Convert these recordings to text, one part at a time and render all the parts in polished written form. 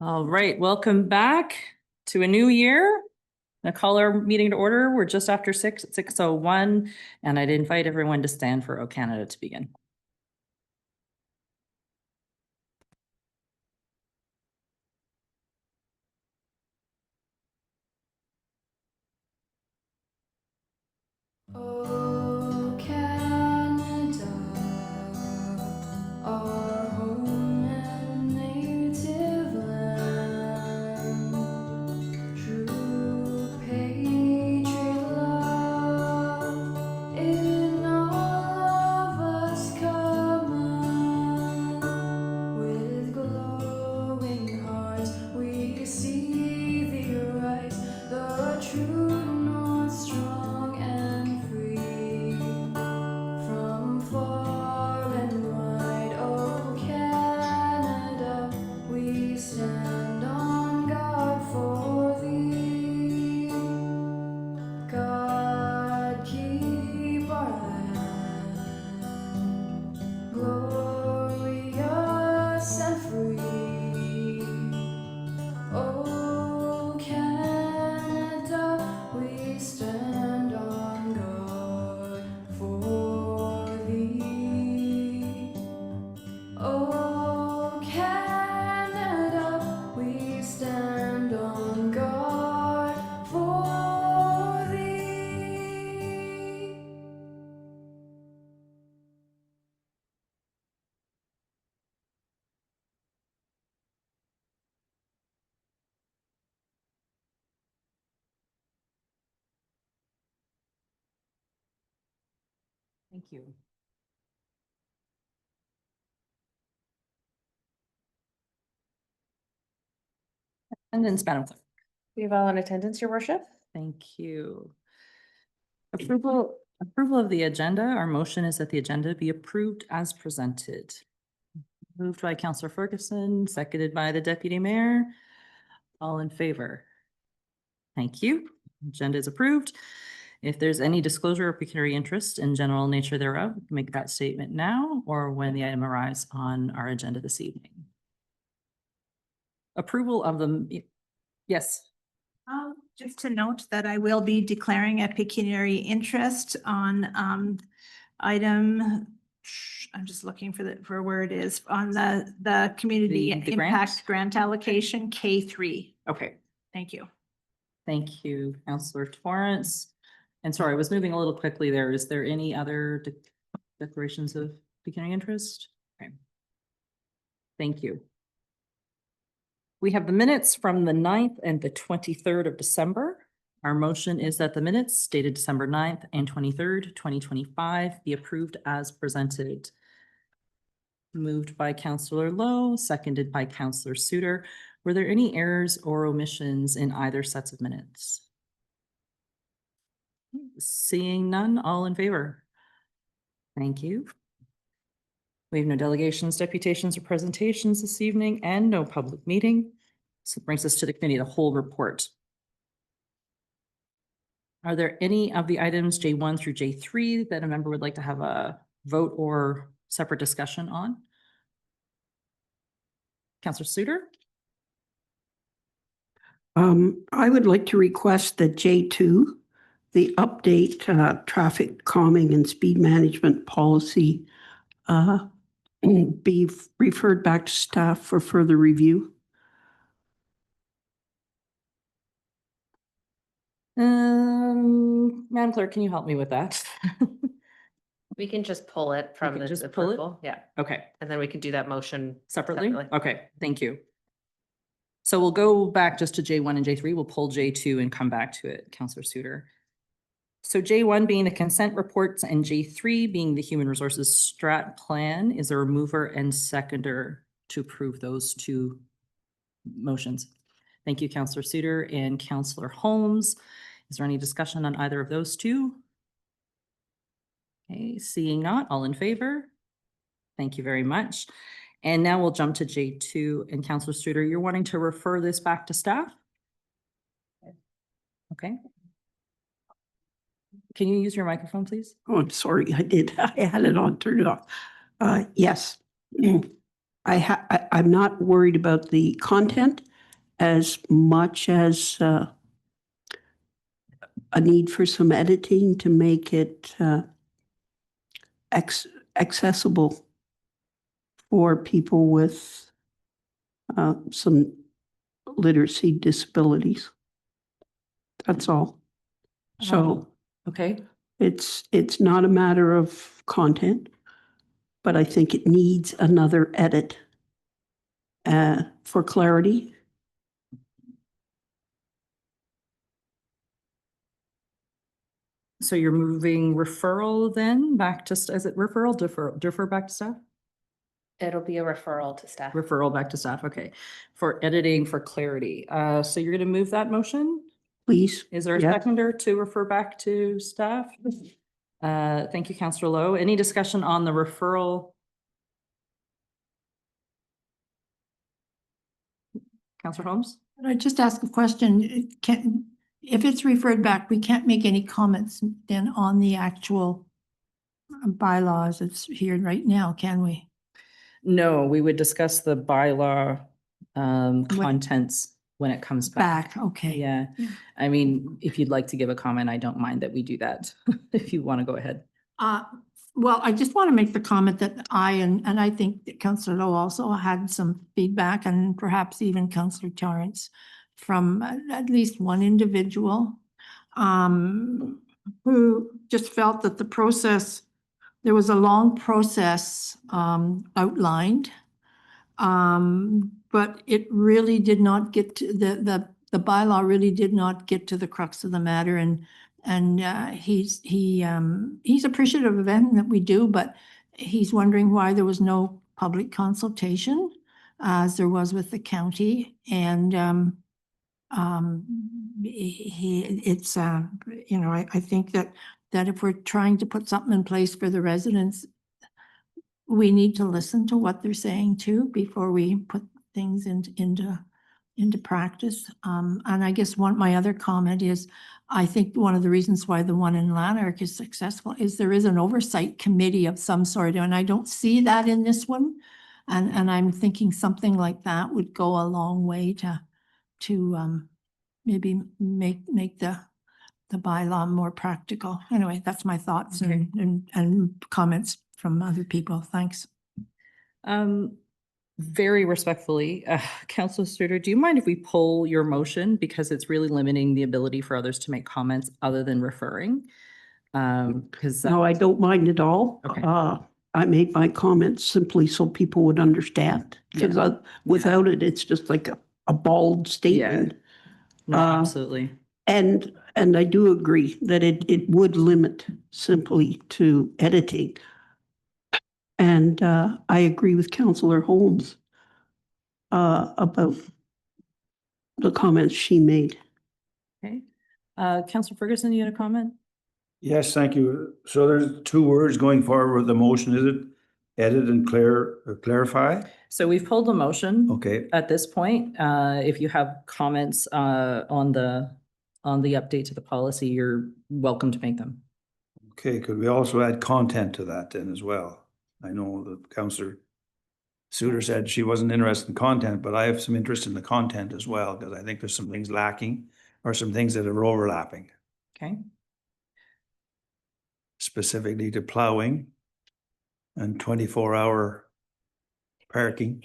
All right, welcome back to a new year. I call our meeting to order. We're just after 6:01, and I'd invite everyone to stand for O Canada to begin. O Canada, our home and native land, true patriot love in all of us common. With glowing hearts we see thee rise, the true north strong and free. From far and wide, O Canada, we stand on guard for thee. God keep our land glorious and free. O Canada, we stand on guard for thee. O Canada, we stand on guard for thee. Thank you. Attendance, Madam Clerk. We have all in attendance, your worship. Thank you. Approval of the agenda. Our motion is that the agenda be approved as presented. Moved by Councillor Ferguson, seconded by the Deputy Mayor. All in favor? Thank you. Agenda is approved. If there's any disclosure of pecuniary interest in general nature thereof, make that statement now or when the item arrives on our agenda this evening. Approval of the, yes. Just to note that I will be declaring a pecuniary interest on item, I'm just looking for where it is, on the community The grant? impact grant allocation K3. Okay, Thank you. thank you, Councillor Torrance. And sorry, I was moving a little quickly there. Is there any other declarations of pecuniary interest? Okay. Thank you. We have the minutes from the 9th and the 23rd of December. Our motion is that the minutes dated December 9th and 23rd, 2025 be approved as presented. Moved by Councillor Lowe, seconded by Councillor Suter. Were there any errors or omissions in either sets of minutes? Seeing none, all in favor? Thank you. We have no delegations, deputations, or presentations this evening and no public meeting. So it brings us to the committee of the whole report. Are there any of the items J1 through J3 that a member would like to have a vote or separate discussion on? Councillor Suter? I would like to request that J2, the update traffic calming and speed management policy, be referred back to staff for further review. Madam Clerk, can you help me with that? We can just pull it from can the just pull it? approval. Yeah, Okay, and then we can do that motion separately? Okay, thank you. So we'll go back just to J1 and J3. We'll pull J2 and come back to it, Councillor Suter. So J1 being the consent reports and J3 being the human resources strat plan. Is there a mover and seconder to approve those two motions? Thank you, Councillor Suter and Councillor Holmes. Is there any discussion on either of those two? Okay, seeing not, all in favor? Thank you very much. And now we'll jump to J2 and Councillor Suter. You're wanting to refer this back to staff? Okay. Can you use your microphone, please? Oh, I'm sorry, I did. I had it on, turned it off. Yes. I'm not worried about the content as much as a need for some editing to make it accessible for people with some literacy disabilities. That's all. So Okay, it's not a matter of content, but I think it needs another edit for clarity. so you're moving referral then back to, is it referral, defer back to staff? It'll be a referral to staff. Referral back to staff, okay. For editing, for clarity. So you're gonna move that motion? Please. Is there a Yeah. seconder to refer back to staff? Thank you, Counselor Lowe. Any discussion on the referral? Counselor Holmes? Could I just ask a question? If it's referred back, we can't make any comments then on the actual bylaws that's here right now, can we? No, we would discuss the bylaw contents when it comes back. Back, okay. Yeah, Yeah. I mean, if you'd like to give a comment, I don't mind that we do that, if you want to go ahead. Well, I just want to make the comment that and I think that Councillor Lowe also had some feedback, and perhaps even Councillor Torrance, from at least one individual who just felt that the process, there was a long process outlined, but it really did not get to the bylaw really did not get to the crux of the matter, and he's appreciative of everything that we do, but he's wondering why there was no public consultation as there was with the county, and it's I think that if we're trying to put something in place for the residents, we need to listen to what they're saying too before we put things into practice. And I guess my other comment is, I think one of the reasons why the one in Lanark is successful is there is an oversight committee of some sort, and I don't see that in this one. And I'm thinking something like that would go a long way to maybe make the bylaw more practical. Anyway, that's my thoughts Okay. and comments from other people. Thanks. Very respectfully, Councilor Studer, do you mind if we pull your motion, because it's really limiting the ability for others to make comments other than referring? Because No, I don't mind at all. Okay. I made my comments simply so people would understand, because without it, it's just like a bald statement. no, uh, absolutely. And I do agree that it would limit simply to editing. And I agree with Councillor Holmes about the comments she made. Okay. Councilor Ferguson, you had a comment? Yes, thank you. So there's two words going forward with the motion, is it? Edit and clarify? So we've pulled the motion. Okay, At this point, if you have comments on the update to the policy, you're welcome to make them. okay. Could we also add content to that then as well? I know that Councillor Suter said she wasn't interested in content, but I have some interest in the content as well, because I think there's some things lacking or some things that are overlapping, Okay. specifically to plowing and 24-hour parking.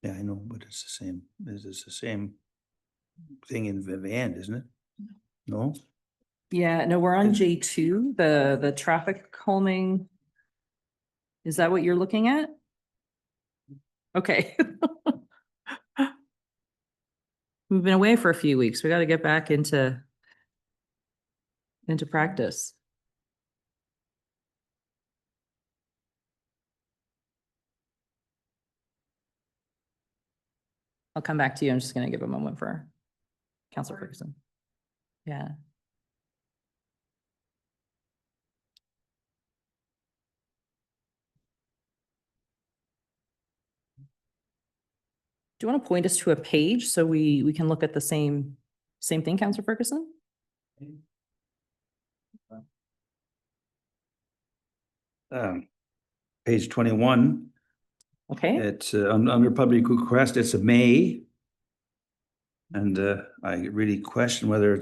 Yeah, I know, but it's the same. It's the same thing in Vivian, isn't it? No? Yeah, no, we're on J2, the traffic calming. Is that what you're looking at? Okay. We've been away for a few weeks. We got to get back into practice. I'll come back to you. I'm just going to give a moment for Councilor Ferguson. Yeah. Do you want to point us to a page so we can look at the same thing, Councilor Ferguson? Page 21, Okay, It's under public request, it's a may. And I really question whether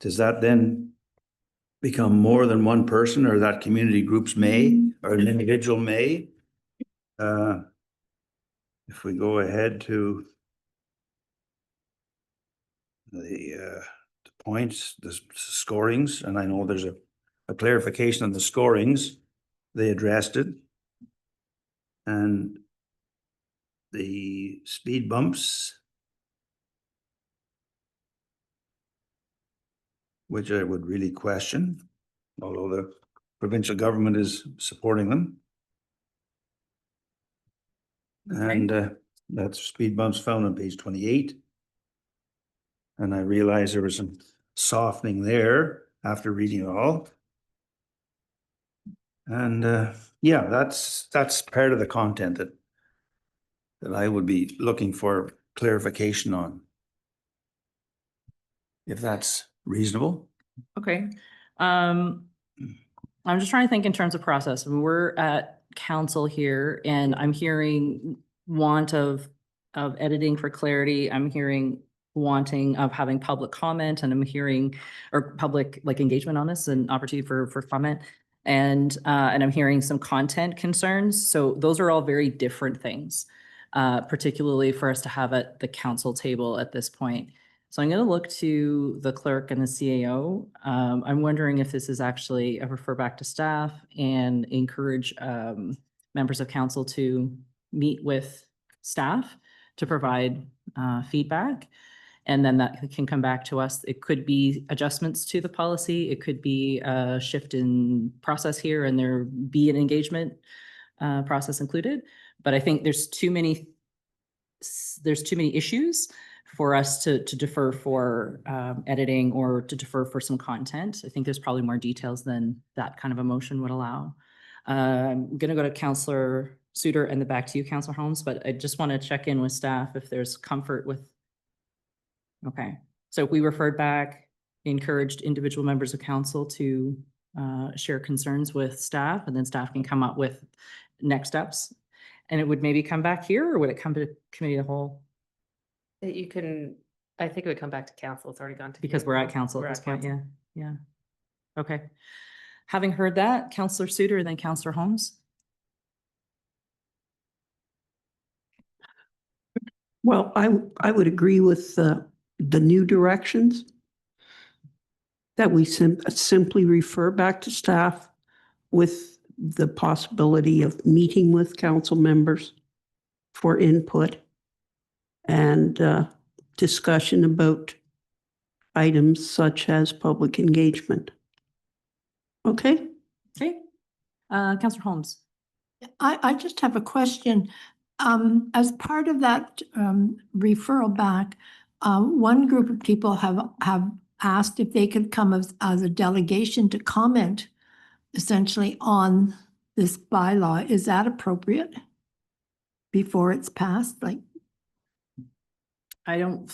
does that then become more than one person, or that community groups may, or an individual may? If we go ahead to the points, the scorings, and I know there's a clarification on the scorings, they addressed it. And the speed bumps, which I would really question, although the provincial government is supporting them. And that's speed bumps found on page 28. And I realized there was some softening there after reading it all. And yeah, that's part of the content that I would be looking for clarification on. If that's reasonable. okay. I'm just trying to think in terms of process. We're at council here and I'm hearing want of editing for clarity. I'm hearing wanting of having public comment, and I'm hearing, or public like engagement on this and opportunity for comment. And I'm hearing some content concerns. So those are all very different things, particularly for us to have at the council table at this point. So I'm going to look to the clerk and the CAO. I'm wondering if this is actually a refer back to staff and encourage members of council to meet with staff to provide feedback. And then that can come back to us. It could be adjustments to the policy. It could be a shift in process here and there be an engagement process included. But I think there's too many issues for us to defer for editing or to defer for some content. I think there's probably more details than that kind of a motion would allow. I'm gonna go to Councillor Suter and then back to you, Councillor Holmes, but I just want to check in with staff if there's comfort with. Okay, so if we referred back, encouraged individual members of council to share concerns with staff, and then staff can come up with next steps. And it would maybe come back here, or would it come to committee of the whole? That you can, I think it would come back to council. It's already gone to. Because we're at council We're at this at point, yeah, council. yeah. Okay. Having heard that, Councillor Suter, then Councillor Holmes. Well, I would agree with the new directions that we simply refer back to staff with the possibility of meeting with council members for input and discussion about items such as public engagement. Okay? Okay. Councillor Holmes. I just have a question. As part of that referral back, one group of people have asked if they could come as a delegation to comment essentially on this bylaw. Is that appropriate before it's passed? Like, I don't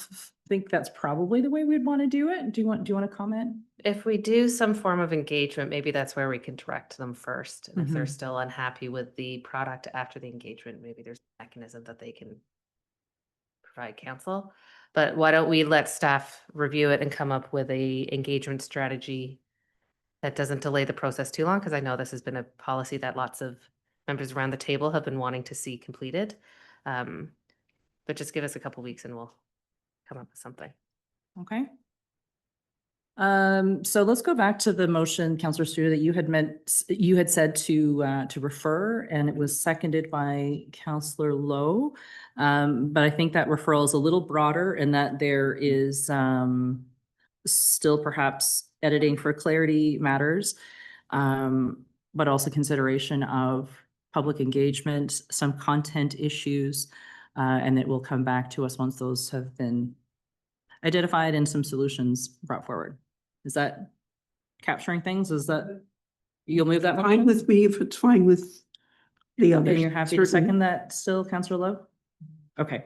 think that's probably the way we'd want to do it. Do you want to comment? If we do some form of engagement, maybe that's where we can direct them first. And if they're Mhm. still unhappy with the product after the engagement, maybe there's a mechanism that they can provide counsel. But why don't we let staff review it and come up with a engagement strategy that doesn't delay the process too long? Because I know this has been a policy that lots of members around the table have been wanting to see completed. But just give us a couple weeks and we'll come up with something. Okay. So let's go back to the motion, Councillor Suter, that you had said to refer, and it was seconded by Councillor Lowe. But I think that referral is a little broader and that there is still perhaps editing for clarity matters, but also consideration of public engagement, some content issues, and it will come back to us once those have been identified and some solutions brought forward. Is that capturing things? Is that, you'll move that Fine motion? with me if it's fine with the others. And you're happy to Certainly. second that still, Councillor Lowe? Okay.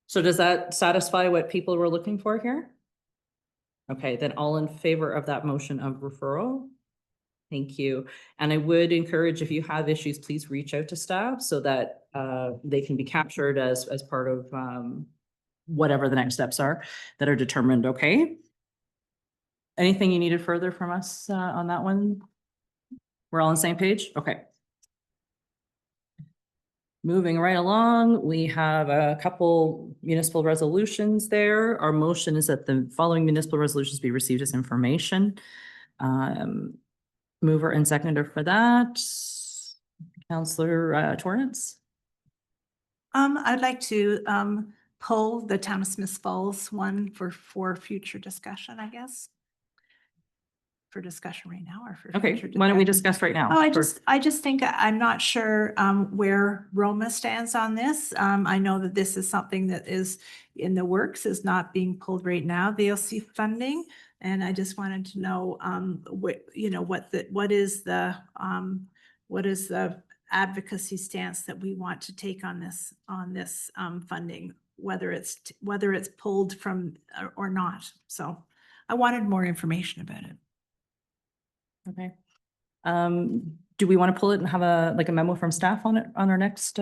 So does that satisfy what people were looking for here? Okay, then all in favor of that motion of referral? Thank you. And I would encourage, if you have issues, please reach out to staff so that they can be captured as part of whatever the next steps are that are determined, okay? Anything you needed further from us on that one? We're all on the same page? Okay. Moving right along, we have a couple municipal resolutions there. Our motion is that the following municipal resolutions be received as information. Mover and seconder for that. Counselor Torrance. I'd like to pull the Town of Smith Falls one for future discussion, I guess. For discussion right now or for Okay, future why don't we discussion? discuss right now? Oh, For- I just think I'm not sure where Roma stands on this. I know that this is something that is in the works, is not being pulled right now, VLC funding. And I just wanted to know what is the advocacy stance that we want to take on this funding, whether it's pulled from or not. So I wanted more information about it. Okay. Do we want to pull it and have a memo from staff on it on our next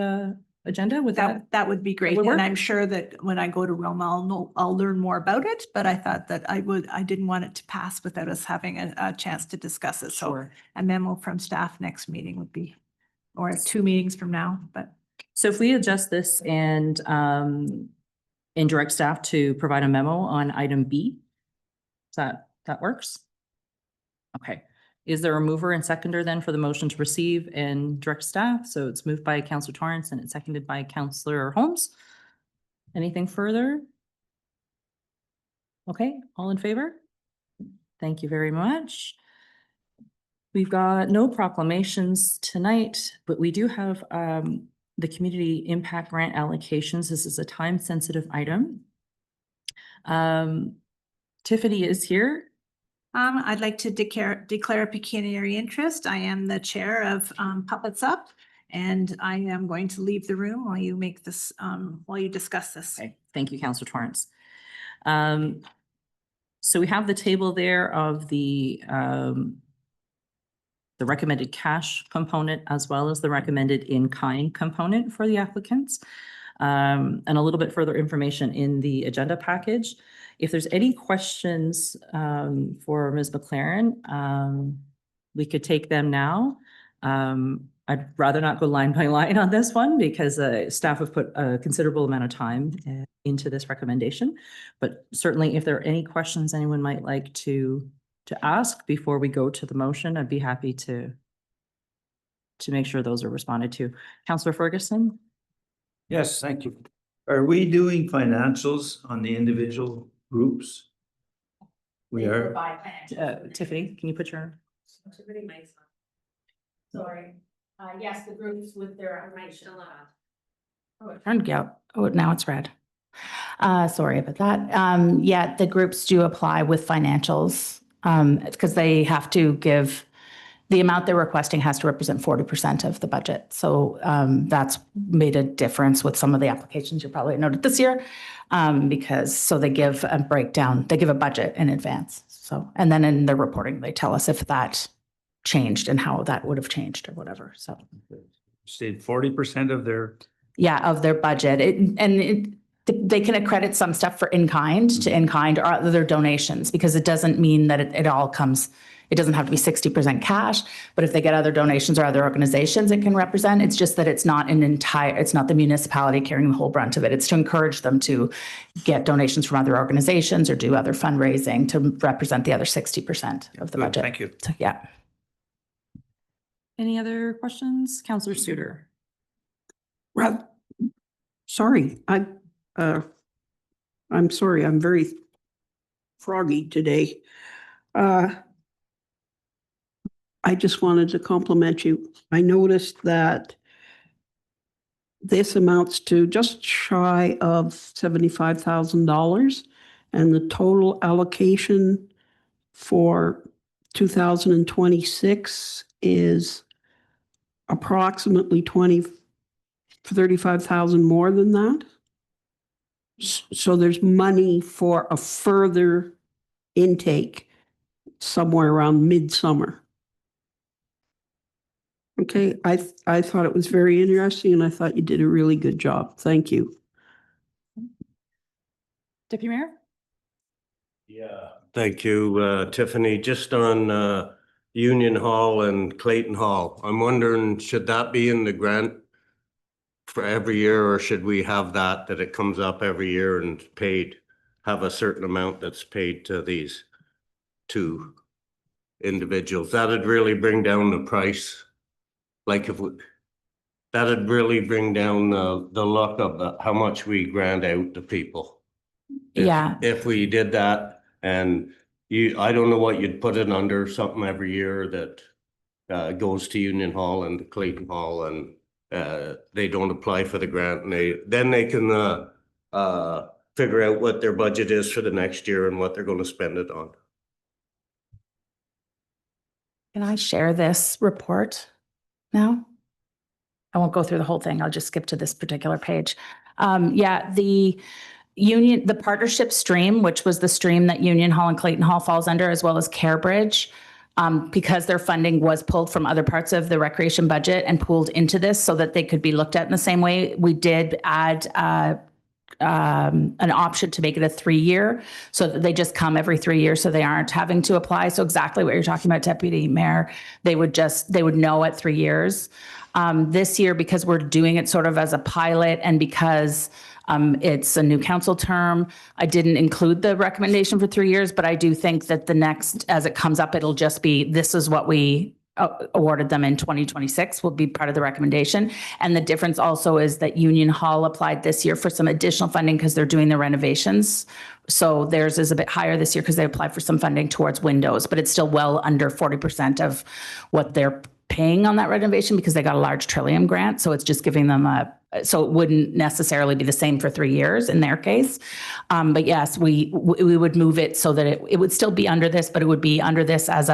agenda with that? That would be great. would And work? I'm sure that when I go to Roma, I'll learn more about it, but I thought that I didn't want it to pass without us having a chance to discuss it. So Sure. a memo from staff next meeting would be, or 2 meetings from now, but. So if we adjust this and indirect staff to provide a memo on item B, that works? Okay. Is there a mover and seconder then for the motion to receive and direct staff? So it's moved by Councillor Torrance and it's seconded by Councillor Holmes. Anything further? Okay, all in favor? Thank you very much. We've got no proclamations tonight, but we do have the community impact grant allocations. This is a time-sensitive item. Tiffany is here. I'd like to declare a pecuniary interest. I am the chair of Puppets Up, and I am going to leave the room while you make this, while you discuss this. Okay, thank you, Councillor Torrance. So we have the table there of the recommended cash component as well as the recommended in-kind component for the applicants. And a little bit further information in the agenda package. If there's any questions for Ms. McLaren, we could take them now. I'd rather not go line by line on this one because staff have put a considerable amount of time into this recommendation. But certainly if there are any questions anyone might like to ask before we go to the motion, I'd be happy to make sure those are responded to. Councillor Ferguson? Yes, thank you. Are we doing financials on the individual groups? We are. Tiffany, can you put your? Sorry. Yes, the groups with their information. Oh, it turned out, oh, now it's red. Sorry about that. Yeah, the groups do apply with financials, because they have to give, the amount they're requesting has to represent 40% of the budget. So that's made a difference with some of the applications you probably noted this year, because so they give a breakdown, they give a budget in advance. So, and then in the reporting, they tell us if that changed and how that would have changed or whatever. So Say 40% of their. yeah, of their budget. They can accredit some stuff for in-kind to in-kind or other donations, because it doesn't mean that it all comes, it doesn't have to be 60% cash, but if they get other donations or other organizations it can represent, it's just that it's not it's not the municipality carrying the whole brunt of it. It's to encourage them to get donations from other organizations or do other fundraising to represent the other 60% of the Good, budget. thank you. So, yeah. Any other questions? Councillor Suter? Well, sorry, I'm sorry, I'm very froggy today. I just wanted to compliment you. I noticed that this amounts to just shy of $75,000, and the total allocation for 2026 is approximately 35,000 more than that. So there's money for a further intake somewhere around midsummer. Okay, I thought it was very interesting and I thought you did a really good job. Thank you. Deputy Mayor? Yeah, thank you, Tiffany. Just on Union Hall and Clayton Hall, I'm wondering, should that be in the grant for every year, or should we have that it comes up every year and paid, have a certain amount that's paid to these two individuals? That'd really bring down the price. Like if we, that'd really bring down the luck of how much we grant out to people. Yeah. If we did that, and I don't know what you'd put it under, something every year that goes to Union Hall and Clayton Hall, and they don't apply for the grant, and they can figure out what their budget is for the next year and what they're going to spend it on. Can I share this report now? I won't go through the whole thing. I'll just skip to this particular page. Yeah, the partnership stream, which was the stream that Union Hall and Clayton Hall falls under, as well as Carebridge, because their funding was pulled from other parts of the recreation budget and pooled into this so that they could be looked at in the same way. We did add an option to make it a 3-year, so that they just come every 3 years, so they aren't having to apply. So exactly what you're talking about, Deputy Mayor, they would know at 3 years. This year, because we're doing it sort of as a pilot, and because it's a new council term, I didn't include the recommendation for 3 years, but I do think that the next, as it comes up, it'll just be, this is what we awarded them in 2026 will be part of the recommendation. And the difference also is that Union Hall applied this year for some additional funding because they're doing the renovations. So theirs is a bit higher this year because they applied for some funding towards windows, but it's still well under 40% of what they're paying on that renovation because they got a large Trillium grant. So it's just giving them so it wouldn't necessarily be the same for 3 years in their case. But yes, we would move it so that it would still be under this, but it would be under this as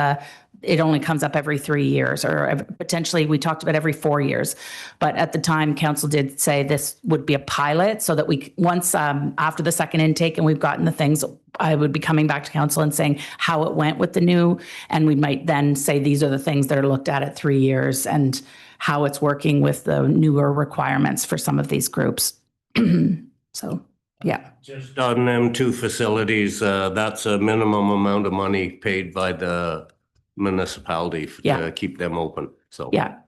it only comes up every 3 years, or potentially we talked about every 4 years. But at the time, council did say this would be a pilot so that once after the second intake and we've gotten the things, I would be coming back to council and saying how it went with the new, and we might then say these are the things that are looked at 3 years and how it's working with the newer requirements for some of these groups. So, yeah. Just on them two facilities, that's a minimum amount of money paid by the municipality to keep them open. So yeah.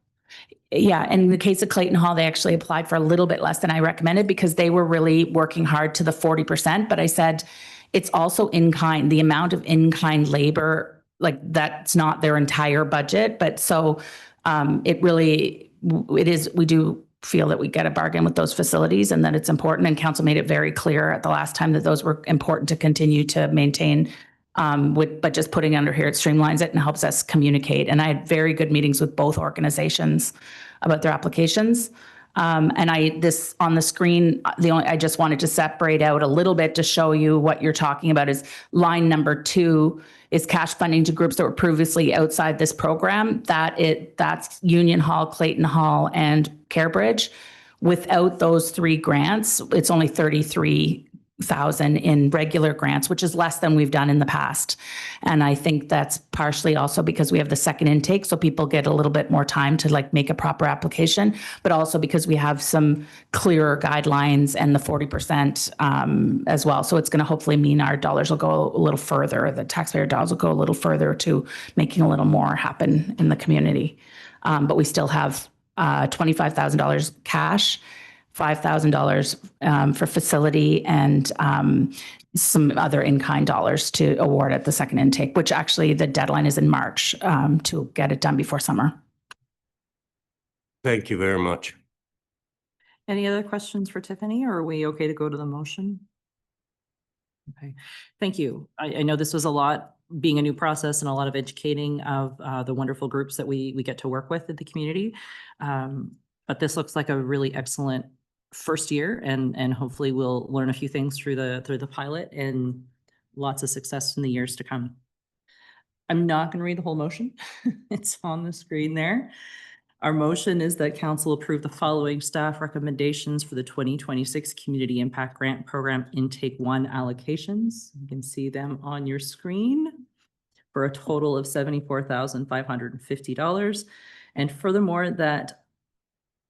In the case of Clayton Hall, they actually applied for a little bit less than I recommended because they were really working hard to the 40%. But I said it's also in kind, the amount of in-kind labor, like that's not their entire budget. But so it is, we do feel that we get a bargain with those facilities and that it's important. And council made it very clear at the last time that those were important to continue to maintain. But just putting under here, it streamlines it and helps us communicate. And I had very good meetings with both organizations about their applications. And this on the screen, I just wanted to separate out a little bit to show you what you're talking about is line number 2 is cash funding to groups that were previously outside this program. That's Union Hall, Clayton Hall, and Carebridge. Without those 3 grants, it's only 33,000 in regular grants, which is less than we've done in the past. And I think that's partially also because we have the second intake, so people get a little bit more time to make a proper application, but also because we have some clearer guidelines and the 40% as well. So it's going to hopefully mean our dollars will go a little further, the taxpayer dollars will go a little further to making a little more happen in the community. But we still have $25,000 cash, $5,000 for facility, and some other in-kind dollars to award at the second intake, which actually the deadline is in March to get it done before summer. thank you very much. Any other questions for Tiffany, or are we okay to go to the motion? Okay, thank you. I know this was a lot, being a new process and a lot of educating of the wonderful groups that we get to work with in the community. But this looks like a really excellent first year, and hopefully we'll learn a few things through the pilot and lots of success in the years to come. I'm not going to read the whole motion. It's on the screen there. Our motion is that council approve the following staff recommendations for the 2026 Community Impact Grant Program Intake 1 allocations. You can see them on your screen for a total of $74,550. And furthermore, that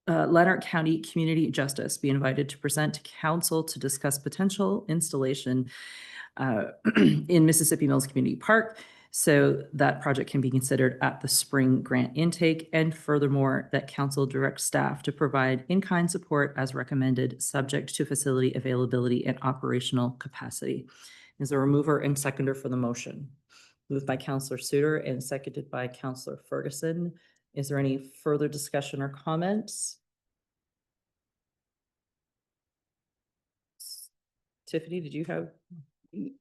Lanark County Community Justice be invited to present to council to discuss potential installation in Mississippi Mills Community Park, so that project can be considered at the spring grant intake. And furthermore, that council direct staff to provide in-kind support as recommended, subject to facility availability and operational capacity. Is there a mover and seconder for the motion? Moved by Counselor Suter and seconded by Counselor Ferguson. Is there any further discussion or comments? Tiffany, did you have?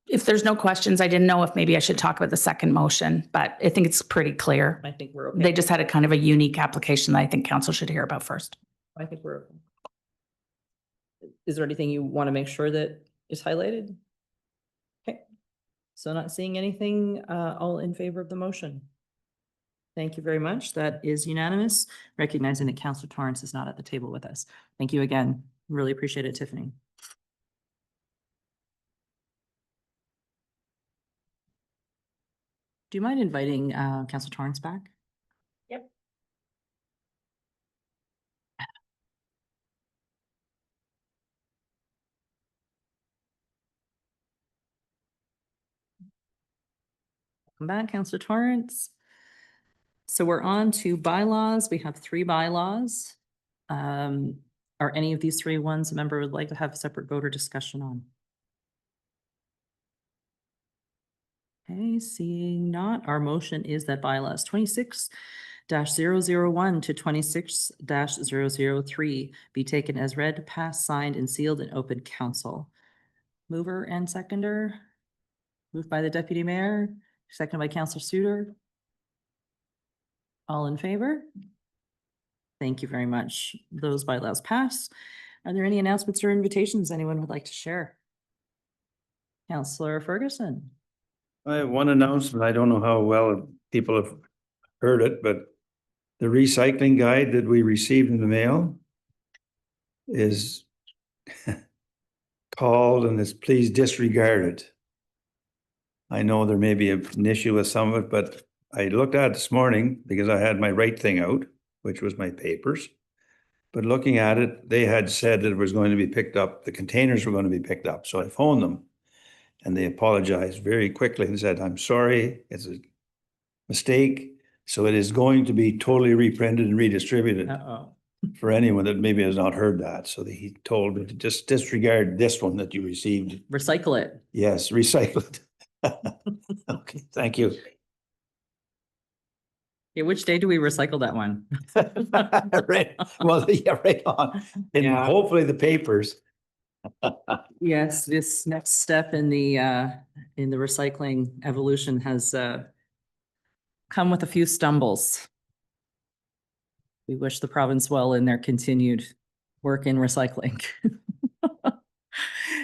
If there's no questions, I didn't know if maybe I should talk about the second motion, but I think it's pretty clear. I think we're okay. They just had a kind of a unique application that I think council should hear about first. I think we're okay. Is there anything you want to make sure that is highlighted? Okay, so not seeing anything, all in favor of the motion. Thank you very much. That is unanimous, recognizing that Councillor Torrance is not at the table with us. Thank you again. Really appreciate it, Tiffany. Do you mind inviting Councillor Torrance back? Yep. Welcome back, Councillor Torrance. So we're on to bylaws. We have 3 bylaws. Are any of these 3 ones a member would like to have a separate vote or discussion on? Okay, seeing not, our motion is that bylaws 26-001 to 26-003 be taken as read, passed, signed, and sealed in open council. Mover and seconder. Moved by the Deputy Mayor, seconded by Councillor Suter. All in favor? Thank you very much. Those bylaws pass. Are there any announcements or invitations anyone would like to share? Councillor Ferguson. I have one announcement. I don't know how well people have heard it, but the recycling guide that we received in the mail is called, and it's please disregard it. I know there may be an issue with some of it, but I looked at it this morning because I had my right thing out, which was my papers. But looking at it, they had said that it was going to be picked up, the containers were going to be picked up. So I phoned them and they apologized very quickly and said, I'm sorry, it's a mistake. So it is going to be totally reprinted and redistributed Uh-oh. for anyone that maybe has not heard that. So he told me to just disregard this one that you received. Recycle it. Yes, recycle it. Okay, thank you. Yeah, which day do we recycle that one? Right, well, yeah, right on. And Yeah. hopefully the papers. Yes, this next step in the recycling evolution has come with a few stumbles. We wish the province well in their continued work in recycling.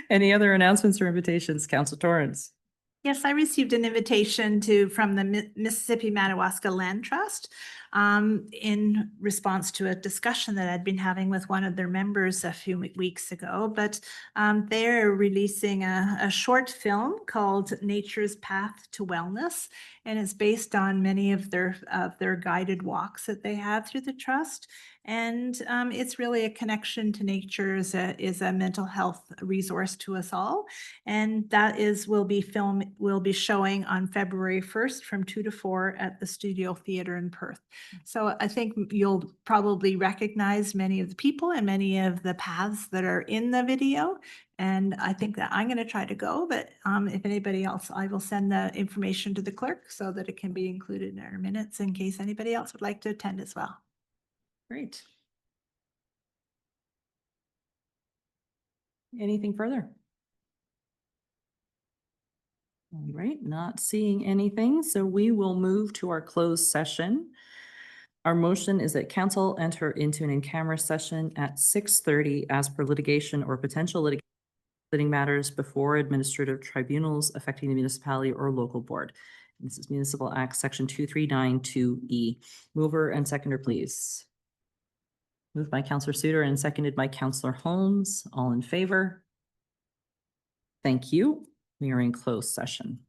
Any other announcements or invitations, Councillor Torrance? Yes, I received an invitation from the Mississippi Madawaska Land Trust in response to a discussion that I'd been having with one of their members a few weeks ago. But they're releasing a short film called Nature's Path to Wellness, and it's based on many of their guided walks that they have through the trust. And it's really a connection to nature is a mental health resource to us all. And that will be showing on February 1st from 2 to 4 at the Studio Theatre in Perth. So I think you'll probably recognize many of the people and many of the paths that are in the video. And I think that I'm going to try to go, but if anybody else, I will send the information to the clerk so that it can be included in our minutes in case anybody else would like to attend as well. Great. Anything further? All right, not seeing anything, so we will move to our closed session. Our motion is that council enter into an in-camera session at 6:30 as per litigation or potential litigating matters before administrative tribunals affecting the municipality or local board. This is Municipal Act Section 2392E. Mover and seconder, please. Moved by Councillor Suter and seconded by Councillor Holmes. All in favor? Thank you. We are in closed session.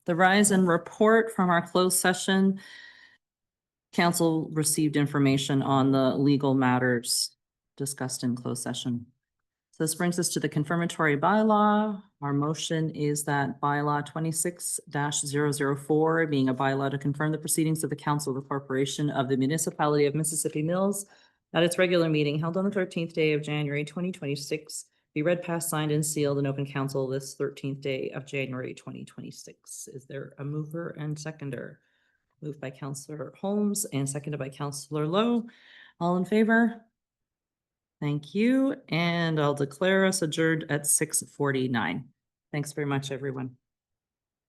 The rise and report from our closed session. Council received information on the legal matters discussed in closed session. So this brings us to the confirmatory bylaw. Our motion is that bylaw 26-004, being a bylaw to confirm the proceedings of the Council of the Corporation of the Municipality of Mississippi Mills at its regular meeting held on the 13th day of January 2026, be read, passed, signed, and sealed in open council this 13th day of January 2026. Is there a mover and seconder? Moved by Councillor Holmes and seconded by Councillor Lowe. All in favor? Thank you, and I'll declare us adjourned at 6:49. Thanks very much, everyone.